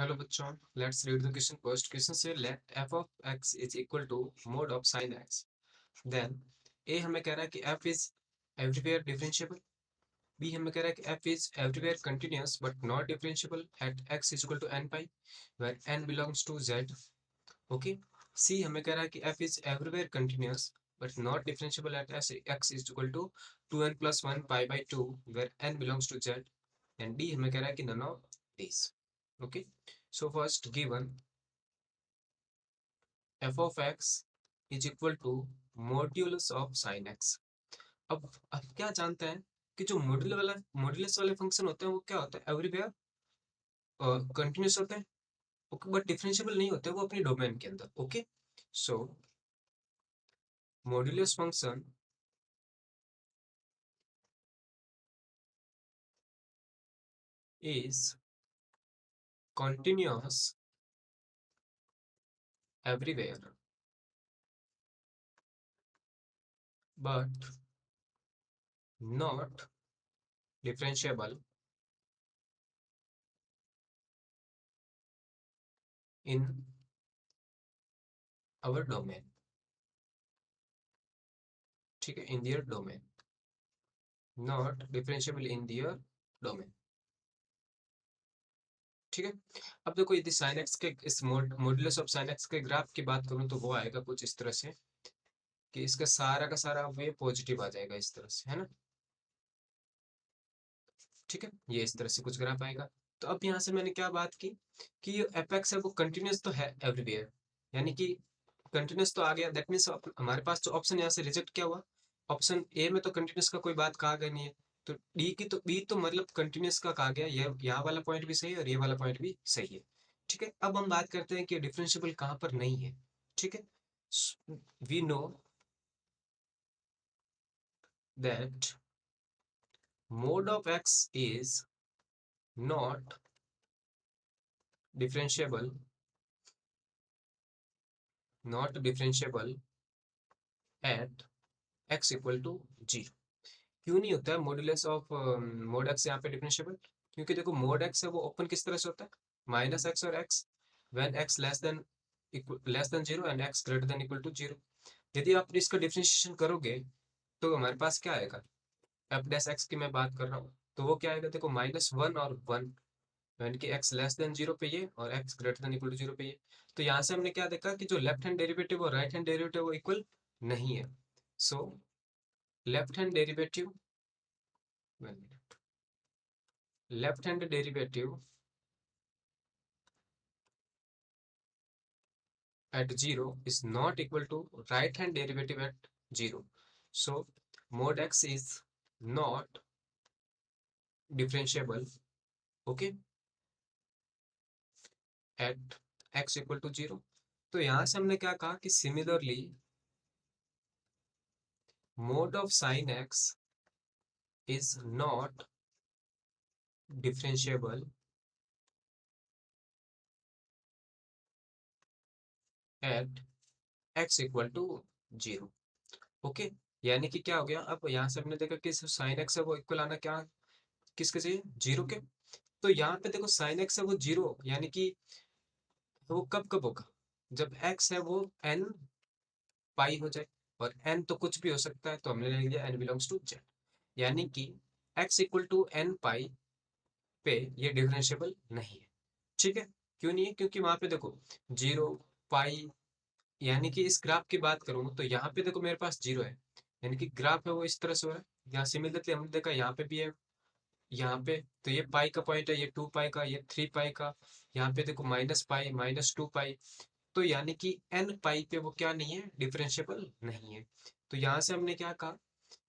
Hello बच्चों, let's read the question. First question से late f of x is equal to mod of sin x, then a हमें कह रहा है कि f is everywhere differentiable, b हमें कह रहा है कि f is everywhere continuous but not differentiable at x is equal to n pi where n belongs to z. okay, c हमें कह रहा है कि f is everywhere continuous but not differentiable at x is equal to 2n plus 1 pi by 2 where n belongs to z, and d हमें कह रहा है कि none of these. okay, so first given f of x is equal to modulus of sin x. अब क्या जानते हैं कि जो मॉड्यूलस वाले फंक्शन होते हैं वो क्या होता है, एवरीवेयर कंटिन्यूस होते हैं, ओके, बट डिफरेंशिएबल नहीं होते वो अपनी डोमेन के अंदर. Okay, so modulus function is continuous everywhere but not differentiable in our domain. ठीक है, in their domain, not differentiable in their domain. ठीक है. अब देखो यदि sin x के इस मॉड्यूलस ऑफ sin x के ग्राफ की बात करूं तो वो आएगा कुछ इस तरह से कि इसका सारा का सारा वे पॉजिटिव आ जाएगा इस तरह से, है ना. ठीक है, ये इस तरह से कुछ ग्राफ आएगा. तो अब यहाँ से मैंने क्या बात की कि ये एफ एक्स है वो कंटिन्यूस तो है एवरीवेयर, यानी कि कंटिन्यूस तो आ गया. दैट मीन्स हमारे पास जो ऑप्शन यहाँ से रिजेक्ट क्या हुआ, ऑप्शन ए में तो कंटिन्यूस का कोई बात कहा गया नहीं है, तो डी की तो बी तो मतलब कंटिन्यूस का कहा गया. ये यहाँ वाला पॉइंट भी सही है और ये वाला पॉइंट भी सही है. ठीक है, अब हम बात करते हैं कि डिफरेंशिएबल कहाँ पर नहीं है. ठीक है, we know that mode of x is not differentiable, at x equal to 0. क्यों नहीं होता है मॉड्यूलस ऑफ मोड एक्स यहाँ पे डिफरेंशिएबल? क्योंकि देखो मोड एक्स है वो ओपन किस तरह से होता है, माइनस एक्स और x when x less than zero and x greater than equal to zero. यदि आप इसका डिफरेंशिएशन करोगे तो हमारे पास क्या आएगा, एफ डैश एक्स की मैं बात कर रहा हूँ, तो वो क्या आएगा, देखो -1 और 1 यानी कि x लेस देन जीरो पे ये और x greater than equal to zero पे ये. तो यहाँ से हमने क्या देखा कि जो लेफ्ट हैंड डेरिवेटिव और राइट हैंड डेरिवेटिव वो इक्वल नहीं है. So left hand derivative left hand derivative at 0 is not equal to right hand derivative at 0. So mod x is not differentiable, okay, at x equal to 0. तो यहाँ से हमने क्या कहा कि similarly mod of sin x is not differentiable at x equal to 0. Okay, यानी कि क्या हो गया, अब यहाँ से हमने देखा कि साइन एक्स है वो इक्वल आना क्या किसके चाहिए, 0 के. तो यहाँ पे देखो साइन एक्स है वो 0, यानी कि वो कब कब होगा, जब x है वो n पाई हो जाए, और n तो कुछ भी हो सकता है, तो हमने ले लिया n बिलोंग्स टू z. यानी कि x इक्वल टू n पाई पे ये डिफरेंशिएबल नहीं है. ठीक है, क्यों नहीं है, क्योंकि वहां पे देखो 0 पाई, यानी कि इस ग्राफ की बात करूँ तो यहाँ पे देखो मेरे पास 0 है, यानी कि ग्राफ है वो इस तरह से हो रहा है. यहाँ सिमिलरली हमने देखा यहाँ पे भी है, यहाँ पे तो ये पाई का पॉइंट है, ये 2 पाई का, ये 3 पाई का, यहाँ पे देखो माइनस पाई -2 पाई. तो यानी कि एन पाई पे वो क्या नहीं है, डिफरेंशिएबल नहीं है. तो यहाँ से हमने क्या कहा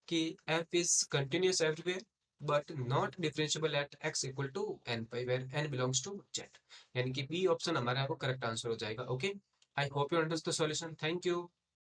कि f is continuous everywhere but not differentiable at x equal to n pi where n belongs to z. यानी कि बी ऑप्शन हमारा वो करेक्ट आंसर हो जाएगा. Okay, I hope you understood the solution. Thank you.